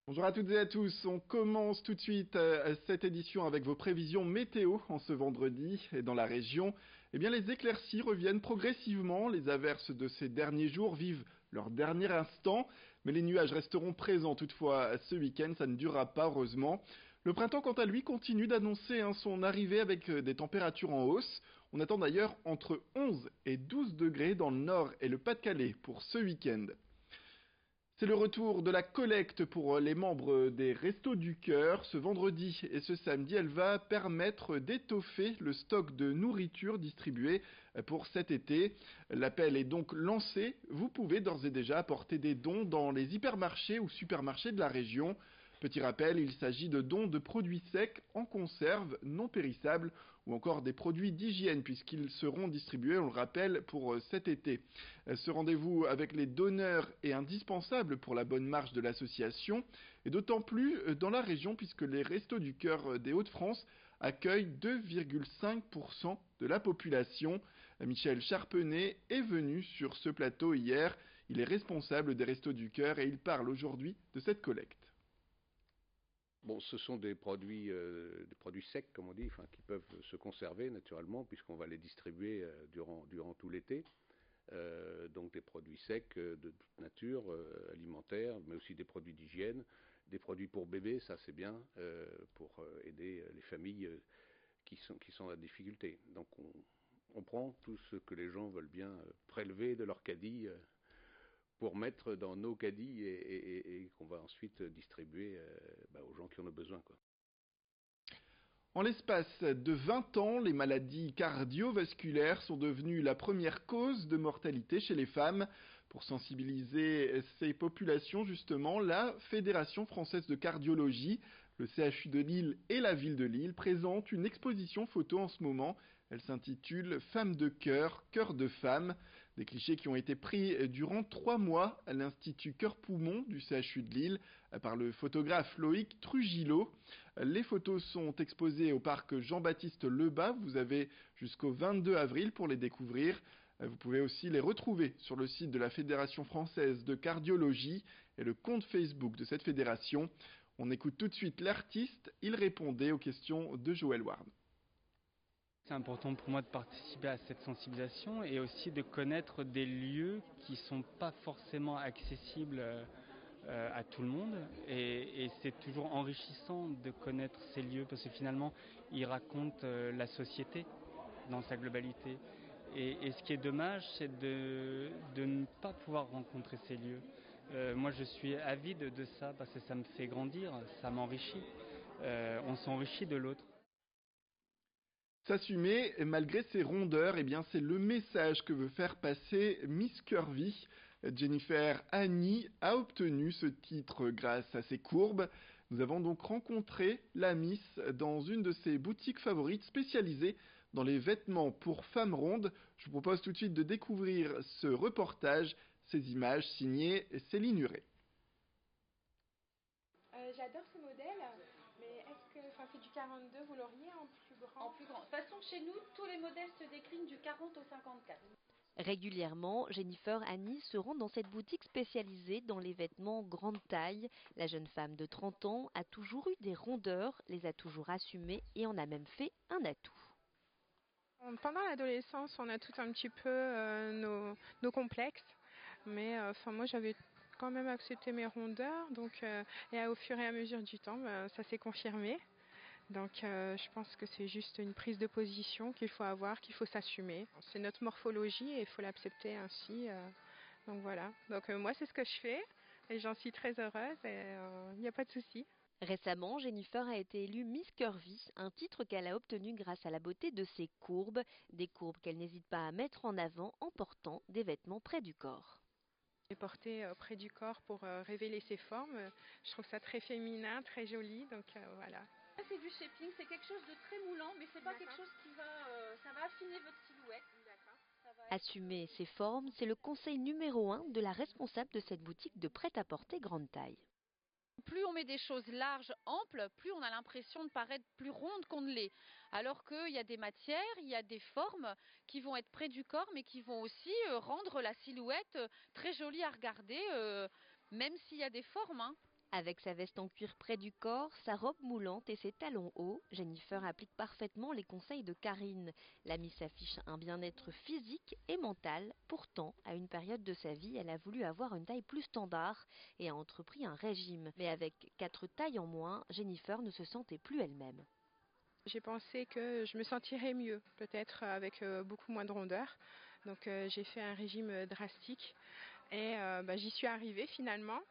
Bonjour à toutes et à tous, on commence tout de suite cette édition avec vos prévisions météo en ce vendredi et dans la région. Eh bien les éclaircies reviennent progressivement, les averses de ces derniers jours vivent leur dernier instant, mais les nuages resteront présents toutefois ce week-end, ça ne durera pas heureusement. Le printemps quant à lui continue d'annoncer son arrivée avec des températures en hausse. On attend d'ailleurs entre 11 et 12 degrés dans le nord et le Pas-de-Calais pour ce week-end. C'est le retour de la collecte pour les membres des Restos du Cœur. Ce vendredi et ce samedi, elle va permettre d'étoffer le stock de nourriture distribué pour cet été. L'appel est donc lancé. Vous pouvez d'ores et déjà apporter des dons dans les hypermarchés ou supermarchés de la région. Petit rappel, il s'agit de dons de produits secs en conserve, non périssables ou encore des produits d'hygiène puisqu'ils seront distribués, on le rappelle, pour cet été. Ce rendez-vous avec les donneurs est indispensable pour la bonne marche de l'association et d'autant plus dans la région puisque les Restos du Cœur des Hauts-de-France accueillent 2,5% de la population. Michel Charpenay est venu sur ce plateau hier. Il est responsable des Restos du Cœur et il parle aujourd'hui de cette collecte. Bon, ce sont des produits secs, comme on dit, qui peuvent se conserver naturellement, puisqu'on va les distribuer durant tout l'été. Donc des produits secs de toute nature, alimentaires, mais aussi des produits d'hygiène, des produits pour bébés, ça c'est bien, pour aider les familles qui sont en difficulté. Donc on prend tout ce que les gens veulent bien prélever de leur caddie pour mettre dans nos caddies et qu'on va ensuite distribuer aux gens qui en ont besoin, quoi. En l'espace de 20 ans, les maladies cardiovasculaires sont devenues la première cause de mortalité chez les femmes. Pour sensibiliser ces populations, justement, la Fédération française de cardiologie, le CHU de Lille et la ville de Lille présentent une exposition photo en ce moment. Elle s'intitule Femmes de cœur, cœur de femme. Des clichés qui ont été pris durant 3 mois à l'Institut Cœur-Poumon du CHU de Lille par le photographe Loïc Trujillo. Les photos sont exposées au parc Jean-Baptiste Lebas. Vous avez jusqu'au 22 avril pour les découvrir. Vous pouvez aussi les retrouver sur le site de la Fédération française de cardiologie et le compte Facebook de cette fédération. On écoute tout de suite l'artiste. Il répondait aux questions de Joël Ward. C'est important pour moi de participer à cette sensibilisation et aussi de connaître des lieux qui ne sont pas forcément accessibles à tout le monde. Et c'est toujours enrichissant de connaître ces lieux parce que finalement, ils racontent la société dans sa globalité. Et ce qui est dommage, c'est de ne pas pouvoir rencontrer ces lieux. Moi, je suis avide de ça parce que ça me fait grandir, ça m'enrichit. On s'enrichit de l'autre. S'assumer malgré ses rondeurs, eh bien c'est le message que veut faire passer Miss Curvy. Jennifer Annie a obtenu ce titre grâce à ses courbes. Nous avons donc rencontré la Miss dans une de ses boutiques favorites spécialisées dans les vêtements pour femmes rondes. Je vous propose tout de suite de découvrir ce reportage, ces images signées Céline Huret. J'adore ce modèle, mais est-ce que c'est du 42, vous l'auriez en plus grand? En plus grand. De toute façon, chez nous, tous les modèles se déclinent du 40 au 54. Régulièrement, Jennifer Annie se rend dans cette boutique spécialisée dans les vêtements grande taille. La jeune femme de 30 ans a toujours eu des rondeurs, les a toujours assumées et en a même fait un atout. Pendant l'adolescence, on a tout un petit peu nos complexes, mais moi j'avais quand même accepté mes rondeurs, donc et au fur et à mesure du temps, ça s'est confirmé. Donc je pense que c'est juste une prise de position qu'il faut avoir, qu'il faut s'assumer. C'est notre morphologie et il faut l'accepter ainsi. Donc voilà. Donc moi c'est ce que je fais et j'en suis très heureuse et il n'y a pas de souci. Récemment, Jennifer a été élue Miss Curvy, un titre qu'elle a obtenu grâce à la beauté de ses courbes, des courbes qu'elle n'hésite pas à mettre en avant en portant des vêtements près du corps. J'ai porté près du corps pour révéler ses formes. Je trouve ça très féminin, très joli, donc voilà. C'est du shaping, c'est quelque chose de très moulant, mais c'est pas quelque chose qui ça va affiner votre silhouette. Assumer ses formes, c'est le conseil numéro 1 de la responsable de cette boutique de prêt-à-porter grande taille. Plus on met des choses larges, amples, plus on a l'impression de paraître plus ronde qu'on ne l'est. Alors qu'il y a des matières, il y a des formes qui vont être près du corps, mais qui vont aussi rendre la silhouette très jolie à regarder, même s'il y a des formes. Avec sa veste en cuir près du corps, sa robe moulante et ses talons hauts, Jennifer applique parfaitement les conseils de Karine. L'amie s'affiche un bien-être physique et mental. Pourtant, à une période de sa vie, elle a voulu avoir une taille plus standard et a entrepris un régime. Mais avec 4 tailles en moins, Jennifer ne se sentait plus elle-même. J'ai pensé que je me sentirais mieux, peut-être avec beaucoup moins de rondeur. Donc j'ai fait un régime drastique et j'y suis arrivée finalement,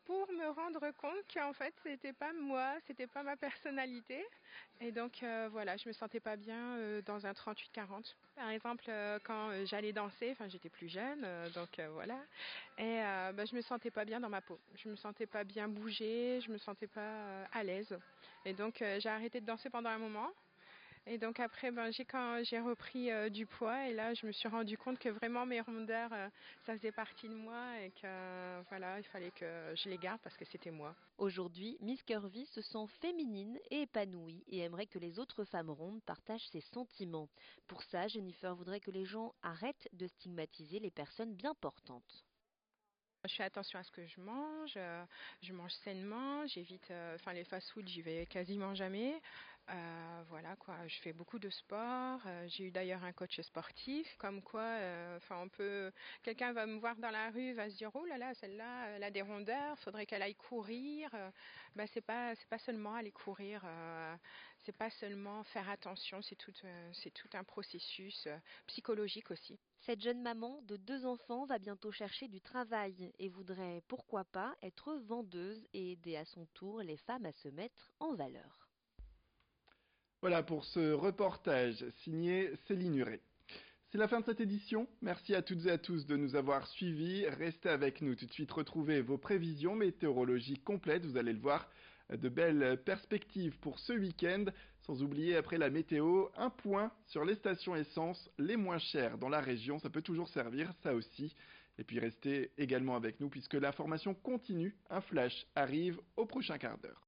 pour me rendre compte qu'en fait c'était pas moi, c'était pas ma personnalité, et donc voilà, je me sentais pas bien dans un 38-40. Par exemple, quand j'allais danser, enfin j'étais plus jeune, donc voilà, et je me sentais pas bien dans ma peau, je me sentais pas bien bouger, je me sentais pas à l'aise, et donc j'ai arrêté de danser pendant un moment. Et donc après, quand j'ai repris du poids, et là, je me suis rendu compte que vraiment mes rondeurs, ça faisait partie de moi, et que voilà, il fallait que je les garde parce que c'était moi. Aujourd'hui, Miss Curvy se sent féminine et épanouie et aimerait que les autres femmes rondes partagent ses sentiments. Pour ça, Jennifer voudrait que les gens arrêtent de stigmatiser les personnes bien portantes. Je fais attention à ce que je mange sainement, j'évite, les fast-food, j'y vais quasiment jamais. Voilà quoi, je fais beaucoup de sport. J'ai eu d'ailleurs un coach sportif, comme quoi, quelqu'un va me voir dans la rue, va se dire oh là là, celle-là, elle a des rondeurs, faudrait qu'elle aille courir. C'est pas seulement aller courir, c'est pas seulement faire attention, c'est tout un processus psychologique aussi. Cette jeune maman de 2 enfants va bientôt chercher du travail et voudrait, pourquoi pas, être vendeuse et aider à son tour les femmes à se mettre en valeur. Voilà pour ce reportage signé Céline Huret. C'est la fin de cette édition. Merci à toutes et à tous de nous avoir suivis. Restez avec nous. Tout de suite, retrouvez vos prévisions météorologiques complètes. Vous allez le voir, de belles perspectives pour ce week-end. Sans oublier, après la météo, un point sur les stations essence les moins chères dans la région. Ça peut toujours servir, ça aussi. Et puis restez également avec nous puisque l'information continue. Un flash arrive au prochain quart d'heure.